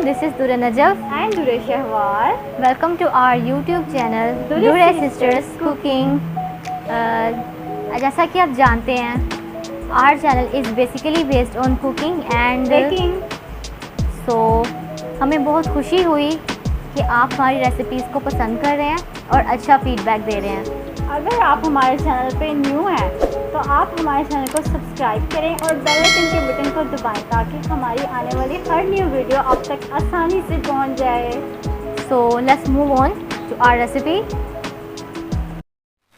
this is Dura Najaf and Dura Shahwar. Welcome to our YouTube channel Dura Sisters Cooking. जैसा कि आप जानते हैं, our channel is basically based on cooking and baking. So हमें बहुत खुशी हुई कि आप हमारी रेसिपीज़ को पसंद कर रहे हैं और अच्छा फीडबैक दे रहे हैं। अगर आप हमारे चैनल पे न्यू हैं तो आप हमारे चैनल को सब्सक्राइब करें और बेल आइकन के बटन को दबाएं ताकि हमारी आने वाली हर न्यू वीडियो आप तक आसानी से पहुंच जाए। So let's move on to our recipe.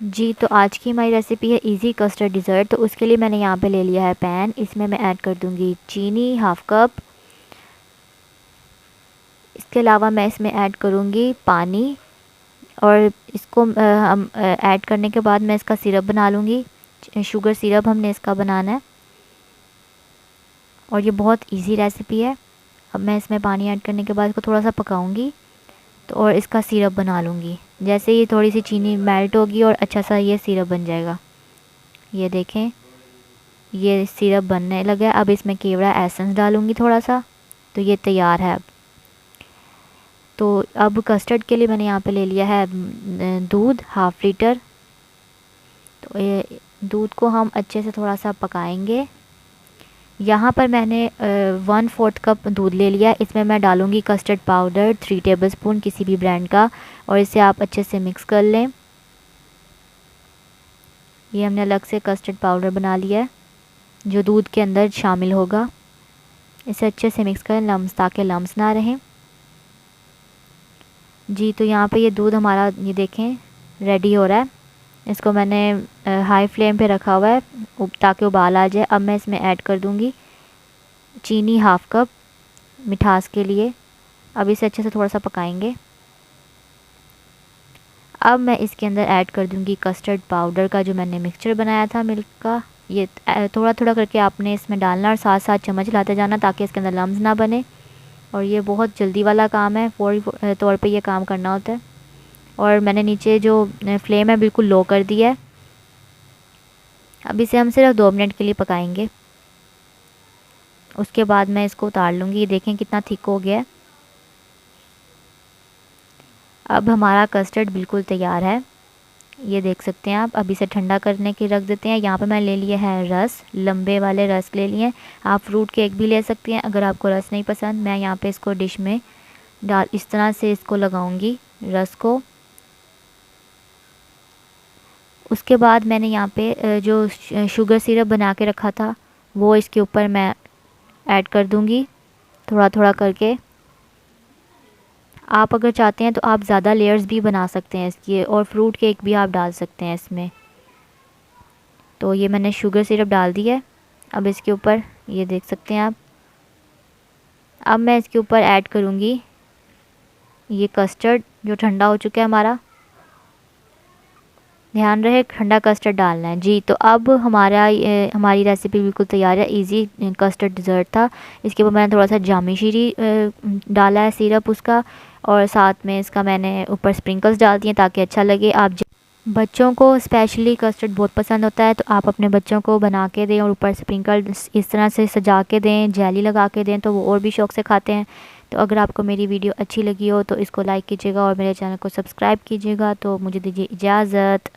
जी, तो आज की हमारी रेसिपी है इजी कस्टर्ड डिज़र्ट। तो उसके लिए मैंने यहाँ पे ले लिया है पैन। इसमें मैं ऐड कर दूँगी चीनी हाफ़ कप। इसके अलावा मैं इसमें ऐड करूँगी पानी और इसको हम ऐड करने के बाद मैं इसका सिरप बना लूँगी। शुगर सिरप हमने इसका बनाना है और ये बहुत इजी रेसिपी है। अब मैं इसमें पानी ऐड करने के बाद इसको थोड़ा सा पकाऊंगी तो और इसका सिरप बना लूँगी। जैसे ये थोड़ी सी चीनी मेल्ट होगी और अच्छा सा ये सिरप बन जाएगा। ये देखें, ये सिरप बनने लगा है। अब इसमें केवड़ा एसेंस डालूँगी थोड़ा सा, तो ये तैयार है। अब तो अब कस्टर्ड के लिए मैंने यहाँ पे ले लिया है दूध हाफ़ लीटर। तो ये दूध को हम अच्छे से थोड़ा सा पकाएंगे। यहाँ पर मैंने 1/4 कप दूध ले लिया। इसमें मैं डालूँगी कस्टर्ड पाउडर 3 टेबलस्पून किसी भी ब्रांड का और इसे आप अच्छे से मिक्स कर लें। ये हमने अलग से कस्टर्ड पाउडर बना लिया है जो दूध के अंदर शामिल होगा। इसे अच्छे से मिक्स करें ताकि लम्स ना रहें। जी, तो यहाँ पे ये दूध हमारा ये देखें रेडी हो रहा है। इसको मैंने हाई फ्लेम पे रखा हुआ है ताकि उबाल आ जाए। अब मैं इसमें ऐड कर दूँगी चीनी हाफ़ कप मिठास के लिए। अब इसे अच्छे से थोड़ा सा पकाएंगे। अब मैं इसके अंदर ऐड कर दूँगी कस्टर्ड पाउडर का जो मैंने मिक्सचर बनाया था मिल्क का। ये थोड़ा थोड़ा करके आपने इसमें डालना और साथ साथ चम्मच लाते जाना ताकि इसके अंदर लम्स ना बने। और ये बहुत जल्दी वाला काम है, फौरी तौर पे ये काम करना होता है। और मैंने नीचे जो फ्लेम है बिल्कुल लो कर दिया है। अब इसे हम सिर्फ 2 मिनट के लिए पकाएंगे। उसके बाद मैं इसको उतार लूँगी। देखें कितना थिक हो गया है। अब हमारा कस्टर्ड बिल्कुल तैयार है, ये देख सकते हैं आप। अब इसे ठंडा करने के रख देते हैं। यहाँ पे मैं ले लिया है रस, लंबे वाले रस ले लिए हैं। आप फ्रूट केक भी ले सकती हैं अगर आपको रस नहीं पसंद। मैं यहाँ पे इसको डिश में इस तरह से इसको लगाऊंगी रस को। उसके बाद मैंने यहाँ पे जो शुगर सिरप बना के रखा था वो इसके ऊपर मैं ऐड कर दूँगी थोड़ा थोड़ा करके। आप अगर चाहते हैं तो आप ज़्यादा लेयर्स भी बना सकते हैं इसकी और फ्रूट केक भी आप डाल सकते हैं इसमें। तो ये मैंने शुगर सिरप डाल दी है। अब इसके ऊपर ये देख सकते हैं आप। अब मैं इसके ऊपर ऐड करूँगी ये कस्टर्ड जो ठंडा हो चुका है हमारा। ध्यान रहे ठंडा कस्टर्ड डालना है। जी, तो अब हमारी रेसिपी बिल्कुल तैयार है। इजी कस्टर्ड डिज़र्ट था। इसके ऊपर मैंने थोड़ा सा जामी शीरी डाला है सिरप उसका, और साथ में इसका मैंने ऊपर स्प्रिंकल्स डाल दिए ताकि अच्छा लगे। आप बच्चों को स्पेशली कस्टर्ड बहुत पसंद होता है, तो आप अपने बच्चों को बना के दें और ऊपर स्प्रिंकल इस तरह से सजा के दें, जेली लगा के दें, तो वो और भी शौक़ से खाते हैं। तो अगर आपको मेरी वीडियो अच्छी लगी हो तो इसको लाइक कीजिएगा और मेरे चैनल को सब्सक्राइब कीजिएगा। तो मुझे दीजिए इजाज़त।